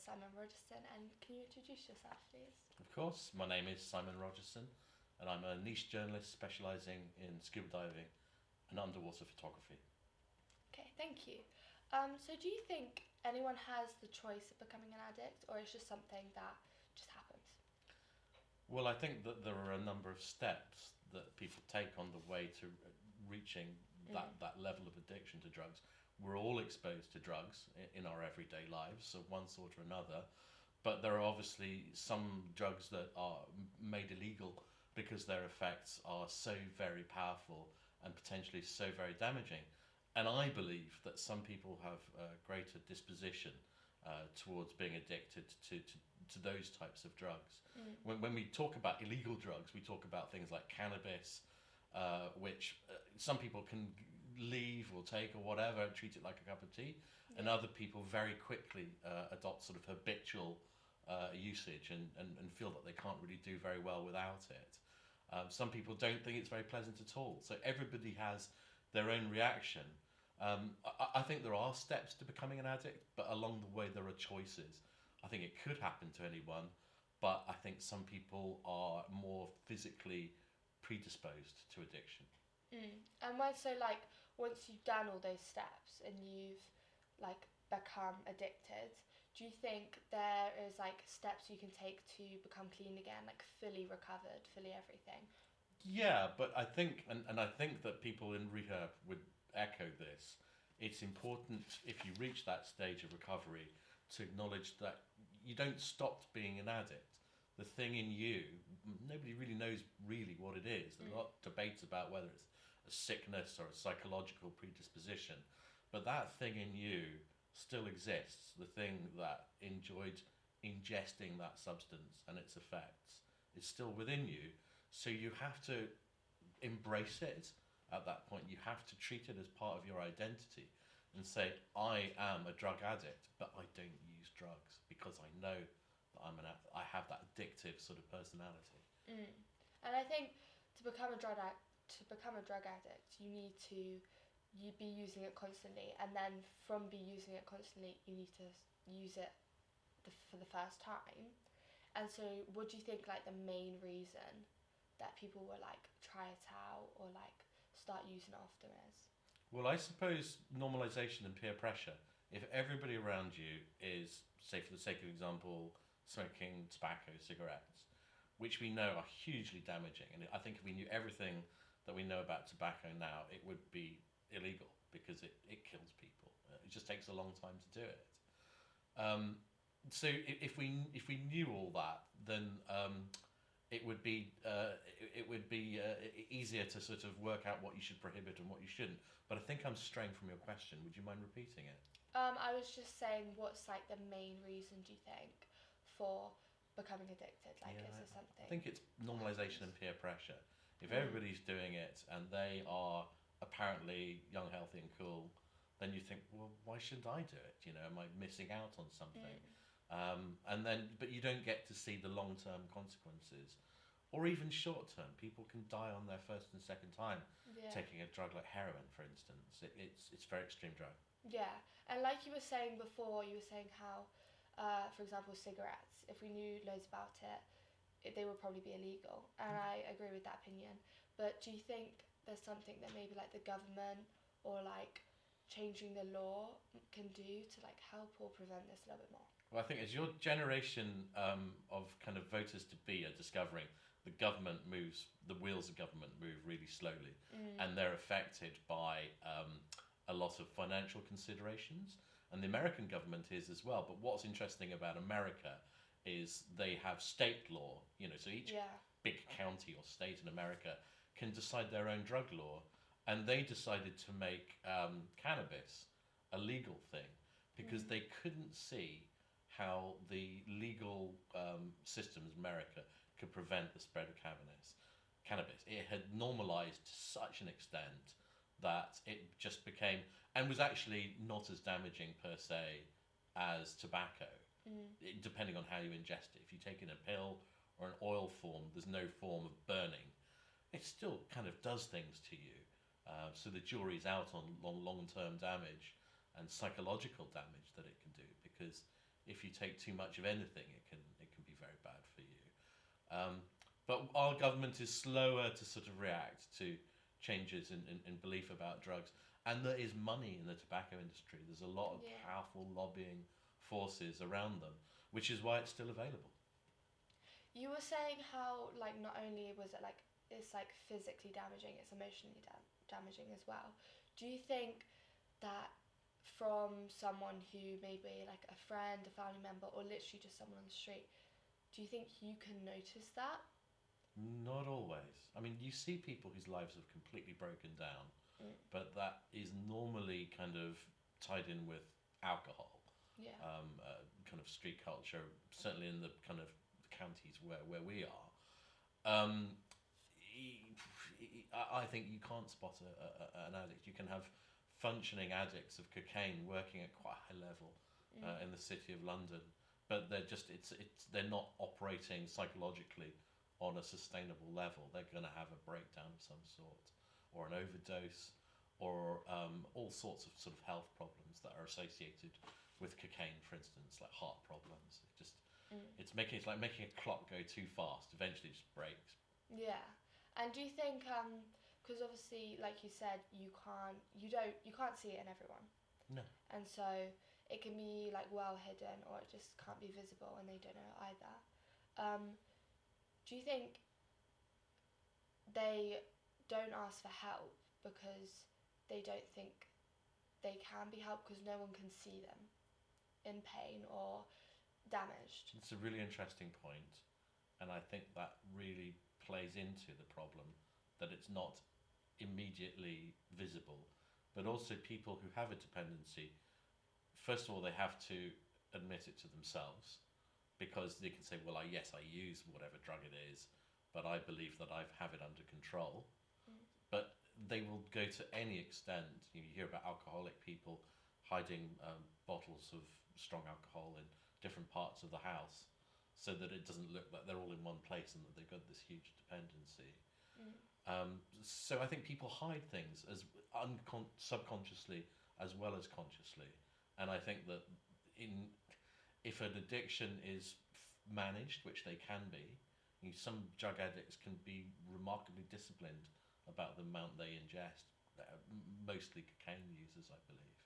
Simon Rogerson, and can you introduce yourself, please? Of course, my name is Simon Rogerson, and I'm a niche journalist specialising in scuba diving and underwater photography. Okay, thank you. So do you think anyone has the choice of becoming an addict, or it's just something that just happens? Well, I think that there are a number of steps that people take on the way to reaching that level of addiction to drugs. We're all exposed to drugs in our everyday lives of one sort or another, but there are obviously some drugs that are made illegal because their effects are so very powerful and potentially so very damaging. And I believe that some people have a greater disposition towards being addicted to those types of drugs. When we talk about illegal drugs, we talk about things like cannabis, which some people can leave or take or whatever and treat it like a cup of tea, and other people very quickly adopt sort of habitual usage and feel that they can't really do very well without it. Some people don't think it's very pleasant at all. So everybody has their own reaction. I think there are steps to becoming an addict, but along the way there are choices. I think it could happen to anyone, but I think some people are more physically predisposed to addiction. And when so like once you've done all those steps and you've like become addicted, do you think there is like steps you can take to become clean again, like fully recovered, fully everything? Yeah, but I think, and I think that people in rehab would echo this. It's important if you reach that stage of recovery to acknowledge that you don't stop being an addict. The thing in you, nobody really knows really what it is. There's a lot of debates about whether it's a sickness or a psychological predisposition, but that thing in you still exists. The thing that enjoyed ingesting that substance and its effects is still within you. So you have to embrace it at that point. You have to treat it as part of your identity and say, I am a drug addict, but I don't use drugs because I know that I have that addictive sort of personality. And I think to become a drug addict, you be using it constantly, and then from be using it constantly, you need to use it for the first time. And so, what do you think like the main reason that people will like try it out or like start using it often is? Well, I suppose normalization and peer pressure. If everybody around you is, say for the sake of example, smoking tobacco, cigarettes, which we know are hugely damaging, and I think if we knew everything that we know about tobacco now, it would be illegal because it kills people. It just takes a long time to do it. So if we knew all that, then it would be easier to sort of work out what you should prohibit and what you shouldn't. But I think I'm straying from your question. Would you mind repeating it? I was just saying, what's like the main reason do you think for becoming addicted? Like, Yeah, is there I something? think it's normalization and peer pressure. If everybody's doing it and they are apparently young, healthy, and cool, then you think, well, why shouldn't I do it? Am I missing out on something? But you don't get to see the long-term consequences, or even short-term. People can die on their first and second time Yeah. taking a drug like heroin, for instance. It's a very extreme drug. Yeah, and like you were saying before, you were saying how, for example, cigarettes, if we knew loads about it, they would probably be illegal. And I agree with that opinion. But do you think there's something that maybe like the government or like changing the law can do to like help or prevent this a little bit more? Well, I think as your generation of kind of voters to be are discovering, the wheels of government move really slowly, and they're affected by a lot of financial considerations, and the American government is as well. But what's interesting about America is they have state law, so each Yeah. big county or state in America can decide their own drug law, and they decided to make cannabis a legal thing because they couldn't see how the legal systems in America could prevent the spread of cannabis. It had normalized to such an extent that it just became, and was actually not as damaging per se as tobacco, depending on how you ingest it. If you take it in a pill or an oil form, there's no form of burning. It still kind of does things to you. So the jury's out on long-term damage and psychological damage that it can do, because if you take too much of anything, it can be very bad for you. But our government is slower to sort of react to changes in belief about drugs. And there is money in the tobacco industry. There's a lot of powerful lobbying forces around them, which is why it's still available. You were saying how, like, not only was it, like, it's, like, physically damaging, it's emotionally damaging as well. Do you think that from someone who may be, like, a friend, a family member, or literally just someone on the street, do you think you can notice that? Not always. I mean, you see people whose lives have completely broken down, but that is normally kind of tied in with alcohol, Yeah. Kind of street culture, certainly in the kind of counties where we are. I think you can't spot an addict. You can have functioning addicts of cocaine working at quite a high level in the city of London, but they're just they're not operating psychologically on a sustainable level. They're going to have a breakdown of some sort, or an overdose, or all sorts of sort of health problems that are associated with cocaine, for instance, like heart problems. It's like making a clock go too fast. Eventually, it just breaks. Yeah. And do you think, because obviously, like you said, you can't see it in everyone. No. And so it can be like well hidden, or it just can't be visible, and they don't know either. Do you think they don't ask for help because they don't think they can be helped because no one can see them in pain or damaged? It's a really interesting point, and I think that really plays into the problem that it's not immediately visible, but also people who have a dependency, first of all, they have to admit it to themselves, because they can say, well, yes, I use whatever drug it is, but I believe that I have it under control. But they will go to any extent. You hear about alcoholic people hiding bottles of strong alcohol in different parts of the house so that it doesn't look like they're all in one place and that they've got this huge dependency. So I think people hide things as subconsciously as well as consciously. And I think that if an addiction is managed, which they can be, some drug addicts can be remarkably disciplined about the amount they ingest, mostly cocaine users, I believe.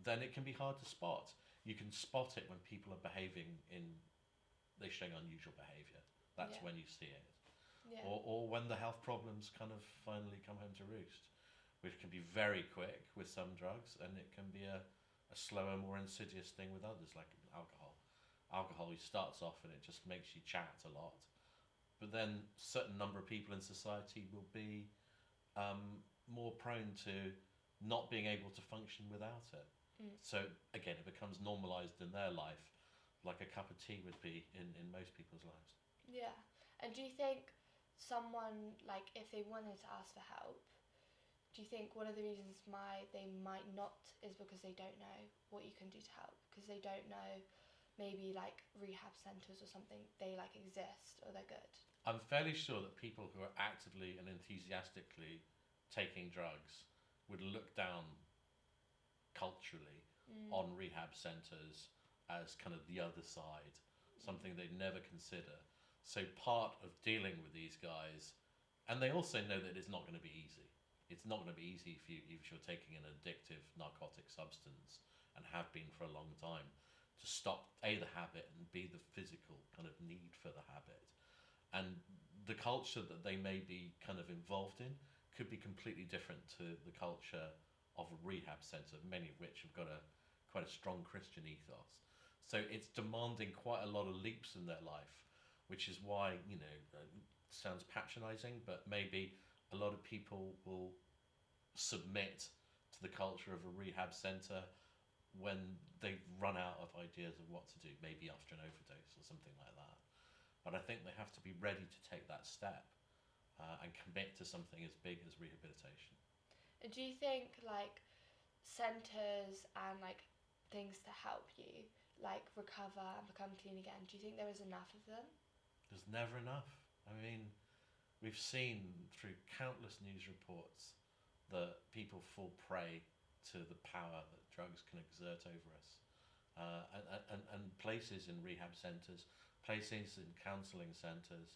Then it can be hard to spot. You can spot it when people are they're showing unusual behaviour. That's when you see it. Yeah. Or when the health problems kind of finally come home to roost, which can be very quick with some drugs, and it can be a slower, more insidious thing with others, like alcohol. Alcohol starts off and it just makes you chat a lot, but then a certain number of people in society will be more prone to not being able to function without it. So again, it becomes normalised in their life, like a cup of tea would be in most people's lives. Yeah. And do you think someone, like, if they wanted to ask for help, do you think one of the reasons why they might not is because they don't know what you can do to help? Because they don't know maybe like rehab centres or something, they like exist or they're good? I'm fairly sure that people who are actively and enthusiastically taking drugs would look down culturally on rehab centres as kind of the other side, something they'd never consider. So part of dealing with these guys, and they also know that it's not going to be easy. It's not going to be easy if you're taking an addictive narcotic substance and have been for a long time, to stop A, the habit, and B, the physical kind of need for the habit. And the culture that they may be kind of involved in could be completely different to the culture of a rehab centre, many of which have got quite a strong Christian ethos. So it's demanding quite a lot of leaps in their life, which is why, sounds patronising, but maybe a lot of people will submit to the culture of a rehab centre when they've run out of ideas of what to do, maybe after an overdose or something like that. But I think they have to be ready to take that step and commit to something as big as rehabilitation. And do you think like centres and like things to help you like recover and become clean again, do you think there is enough of them? There's never enough. I mean, we've seen through countless news reports that people fall prey to the power that drugs can exert over us. and places in rehab centres, places in counselling centres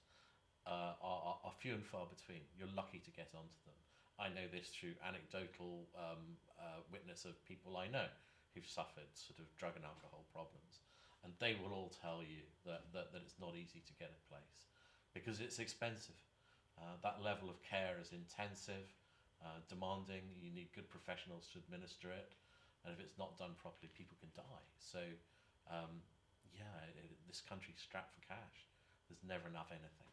are few and far between. You're lucky to get onto them. I know this through anecdotal witness of people I know who've suffered sort of drug and alcohol problems, and they will all tell you that it's not easy to get a place because it's expensive. That level of care is intensive, demanding. You need good professionals to administer it, and if it's not done properly, people can die. So, this country's strapped for cash. There's never enough anything.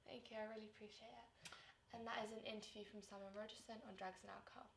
Thank you, I really appreciate it. And that is an interview from Simon Rogerson on drugs and alcohol.